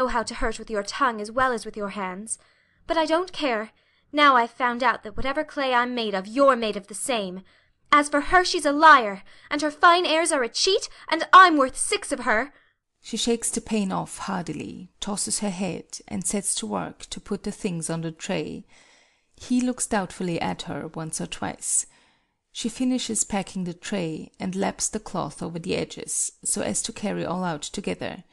how to hurt with your tongue as well as with your hands. But I don't care. Now I've found out that whatever clay I'm made of, you're made of the same. As for her, she's a liar, and her fine airs are a cheat, and I'm worth 6 of her. She shakes the pain off hardily, tosses her head, and sets to work to put the things on the tray. He looks doubtfully at her once or twice. She finishes packing the tray, and laps the cloth over the edges, so as to carry all out together.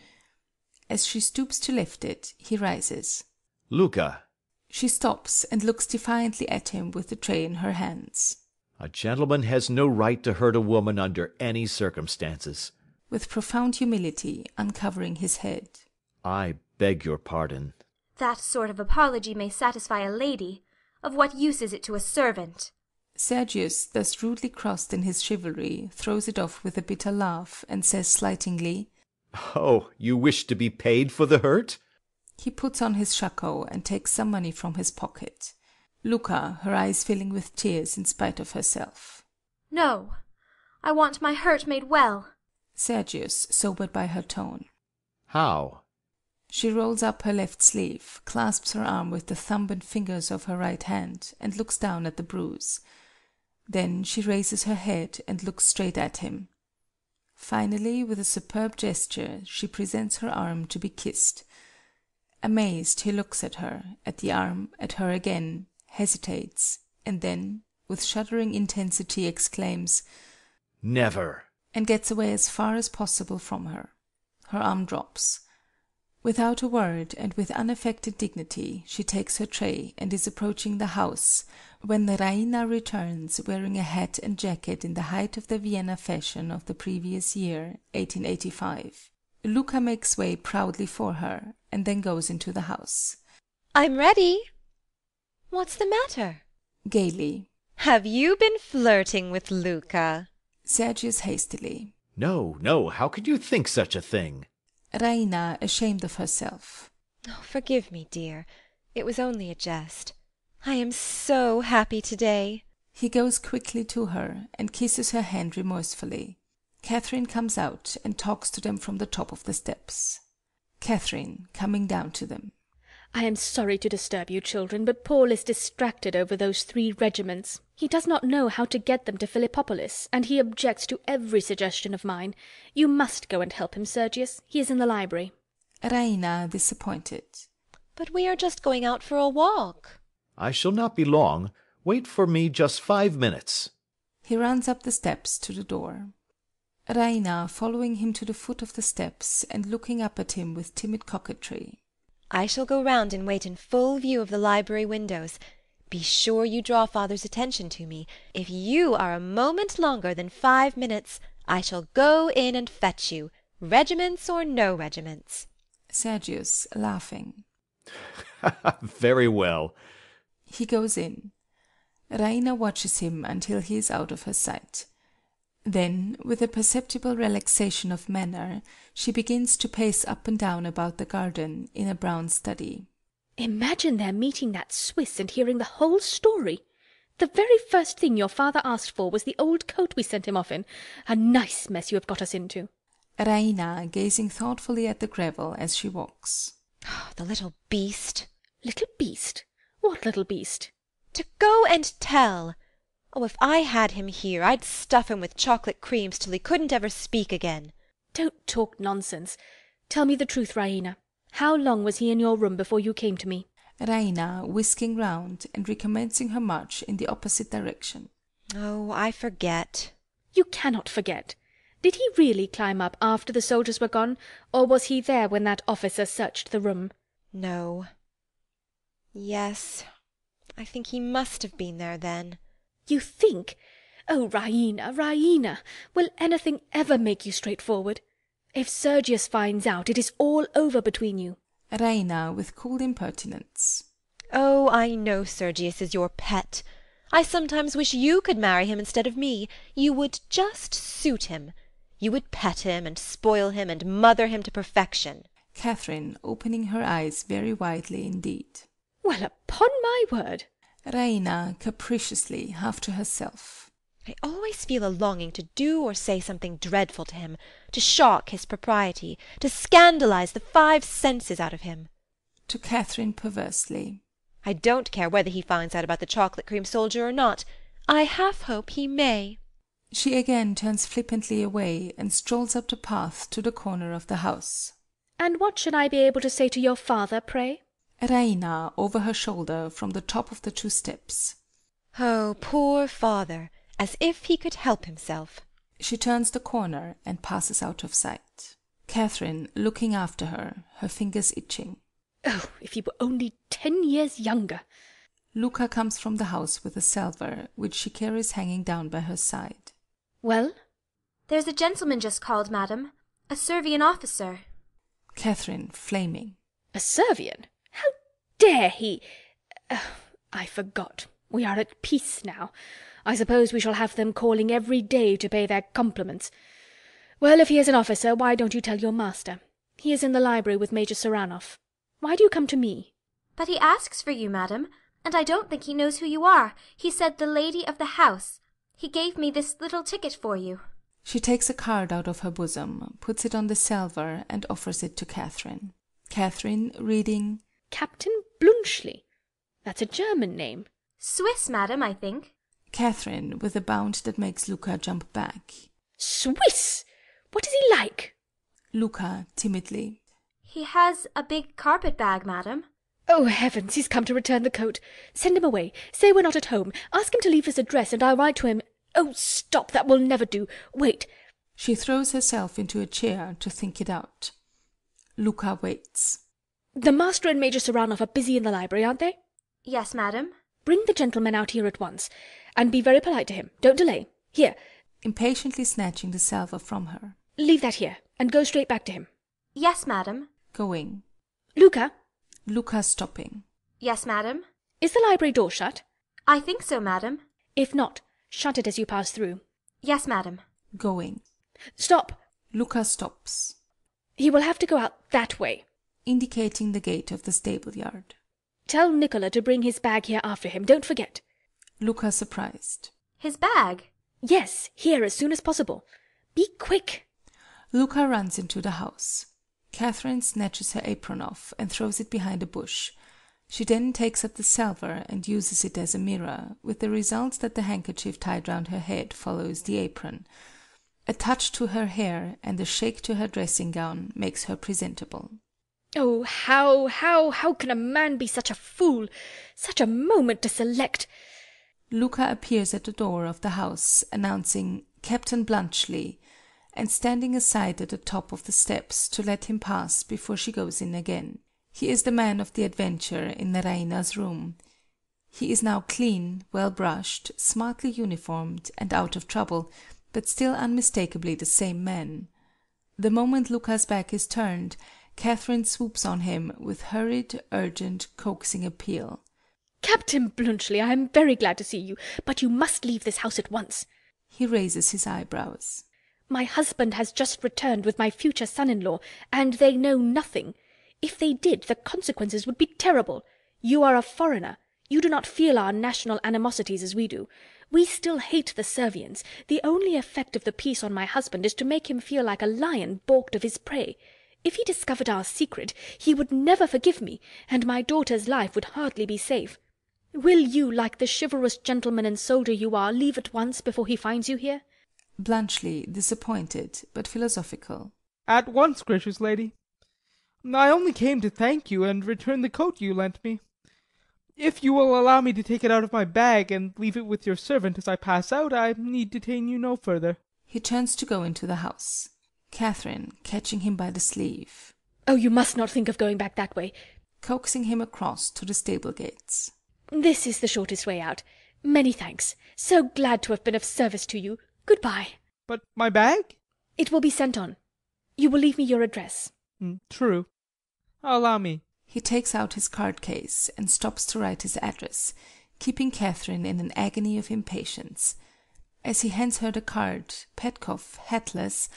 As she stoops to lift it, he rises. Luca! She stops and looks defiantly at him with the tray in her hands. A gentleman has no right to hurt a woman under any circumstances. With profound humility, uncovering his head. I beg your pardon. That sort of apology may satisfy a lady. Of what use is it to a servant? Sergius, thus rudely crossed in his chivalry, throws it off with a bitter laugh, and says slightingly, Oh, you wish to be paid for the hurt? He puts on his shako and takes some money from his pocket. Luca, her eyes filling with tears in spite of herself. No, I want my hurt made well. Sergius, sobered by her tone. How? She rolls up her left sleeve, clasps her arm with the thumb and fingers of her right hand, and looks down at the bruise. Then she raises her head and looks straight at him. Finally, with a superb gesture, she presents her arm to be kissed. Amazed, he looks at her, at the arm, at her again, hesitates, and then, with shuddering intensity, exclaims, Never! And gets away as far as possible from her. Her arm drops. Without a word, and with unaffected dignity, she takes her tray and is approaching the house, when Raina returns, wearing a hat and jacket in the height of the Vienna fashion of the previous year, 1885. Luca makes way proudly for her, and then goes into the house. I'm ready. What's the matter? Gaily. Have you been flirting with Luca? Sergius hastily. No, no, how could you think such a thing? Raina, ashamed of herself. Oh, forgive me, dear. It was only a jest. I am so happy today. He goes quickly to her and kisses her hand remorsefully. Catherine comes out and talks to them from the top of the steps. Catherine, coming down to them. I am sorry to disturb you, children, but Paul is distracted over those 3 regiments. He does not know how to get them to Philippopolis, and he objects to every suggestion of mine. You must go and help him, Sergius. He is in the library. Raina, disappointed. But we are just going out for a walk. I shall not be long. Wait for me just 5 minutes. He runs up the steps to the door. Raina, following him to the foot of the steps, and looking up at him with timid coquetry. I shall go round and wait in full view of the library windows. Be sure you draw father's attention to me. If you are a moment longer than 5 minutes, I shall go in and fetch you, regiments or no regiments. Sergius, laughing. Very well. He goes in. Raina watches him until he is out of her sight. Then, with a perceptible relaxation of manner, she begins to pace up and down about the garden in a brown study. Imagine their meeting that Swiss and hearing the whole story. The very first thing your father asked for was the old coat we sent him off in. A nice mess you have got us into. Raina, gazing thoughtfully at the gravel as she walks. The little beast. Little beast? What little beast? To go and tell. Oh, if I had him here, I'd stuff him with chocolate creams till he couldn't ever speak again. Don't talk nonsense. Tell me the truth, Raina. How long was he in your room before you came to me? Raina, whisking round and recommencing her march in the opposite direction. Oh, I forget. You cannot forget. Did he really climb up after the soldiers were gone, or was he there when that officer searched the room? No. Yes, I think he must have been there then. You think? Oh, Raina, Raina, will anything ever make you straightforward? If Sergius finds out, it is all over between you. Raina, with cool impertinence. Oh, I know Sergius is your pet. I sometimes wish you could marry him instead of me. You would just suit him. You would pet him and spoil him and mother him to perfection. Catherine, opening her eyes very widely indeed. Well, upon my word! Raina, capriciously, half to herself. I always feel a longing to do or say something dreadful to him, to shock his propriety, to scandalize the 5 senses out of him. To Catherine perversely. I don't care whether he finds out about the chocolate-cream soldier or not. I half hope he may. She again turns flippantly away and strolls up the path to the corner of the house. And what should I be able to say to your father, pray? Raina over her shoulder from the top of the 2 steps. Oh, poor father, as if he could help himself. She turns the corner and passes out of sight. Catherine looking after her, her fingers itching. Oh, if he were only 10 years younger! Luca comes from the house with a salver, which she carries hanging down by her side. Well? There's a gentleman just called, madam. A Servian officer. Catherine flaming. A Servian? How dare he? I forgot. We are at peace now. I suppose we shall have them calling every day to pay their compliments. Well, if he is an officer, why don't you tell your master? He is in the library with Major Saranoff. Why do you come to me? But he asks for you, madam, and I don't think he knows who you are. He said the lady of the house. He gave me this little ticket for you. She takes a card out of her bosom, puts it on the salver, and offers it to Catherine. Catherine, reading, Captain Blunchley. That's a German name. Swiss, madam, I think. Catherine, with a bound that makes Luca jump back. Swiss! What is he like? Luca, timidly. He has a big carpet bag, madam. Oh, heavens, he's come to return the coat. Send him away. Say we're not at home. Ask him to leave his address, and I'll write to him. Oh, stop, that will never do. Wait. She throws herself into a chair to think it out. Luca waits. The master and Major Saranoff are busy in the library, aren't they? Yes, madam. Bring the gentleman out here at once, and be very polite to him. Don't delay. Here, Impatiently snatching the salver from her. leave that here, and go straight back to him. Yes, madam. Going. Luca, Luca stopping. Yes, madam. is the library door shut? I think so, madam. If not, shut it as you pass through. Yes, madam. Going. Stop! Luca stops, He will have to go out that way. indicating the gate of the stable yard. Tell Nicola to bring his bag here after him. Don't forget. Luca surprised. His bag? Yes, here as soon as possible. Be quick. Luca runs into the house. Catherine snatches her apron off and throws it behind a bush. She then takes up the salver and uses it as a mirror, with the result that the handkerchief tied round her head follows the apron. A touch to her hair and a shake to her dressing gown makes her presentable. Oh, how can a man be such a fool? Such a moment to select. Luca appears at the door of the house, announcing Captain Blunchley, and standing aside at the top of the steps to let him pass before she goes in again. He is the man of the adventure in Raina's room. He is now clean, well brushed, smartly uniformed, and out of trouble, but still unmistakably the same man. The moment Luca's back is turned, Catherine swoops on him with hurried, urgent, coaxing appeal. Captain Blunchley, I am very glad to see you, but you must leave this house at once. He raises his eyebrows. My husband has just returned with my future son-in-law, and they know nothing. If they did, the consequences would be terrible. You are a foreigner. You do not feel our national animosities as we do. We still hate the Servians. The only effect of the peace on my husband is to make him feel like a lion balked of his prey. If he discovered our secret, he would never forgive me, and my daughter's life would hardly be safe. Will you, like the chivalrous gentleman and soldier you are, leave at once before he finds you here? Blunchley, disappointed, but philosophical. At once, gracious lady. I only came to thank you and return the coat you lent me. If you will allow me to take it out of my bag and leave it with your servant as I pass out, I need detain you no further. He turns to go into the house. Catherine, catching him by the sleeve. Oh, you must not think of going back that way. Coaxing him across to the stable gates. This is the shortest way out. Many thanks. So glad to have been of service to you. Good-bye. But my bag? It will be sent on. You will leave me your address. True. Allow me. He takes out his card case and stops to write his address, keeping Catherine in an agony of impatience. As he hands her the card, Petkoff, hatless,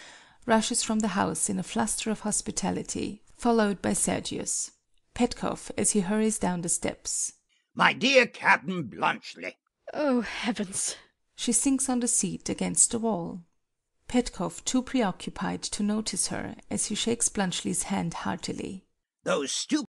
rushes from the house in a fluster of hospitality, followed by Sergius. Petkoff, as he hurries down the steps. My dear Captain Blunchley. Oh, heavens! She sinks on the seat against the wall. Petkoff too preoccupied to notice her as he shakes Bluntschli's hand heartily. Those stupid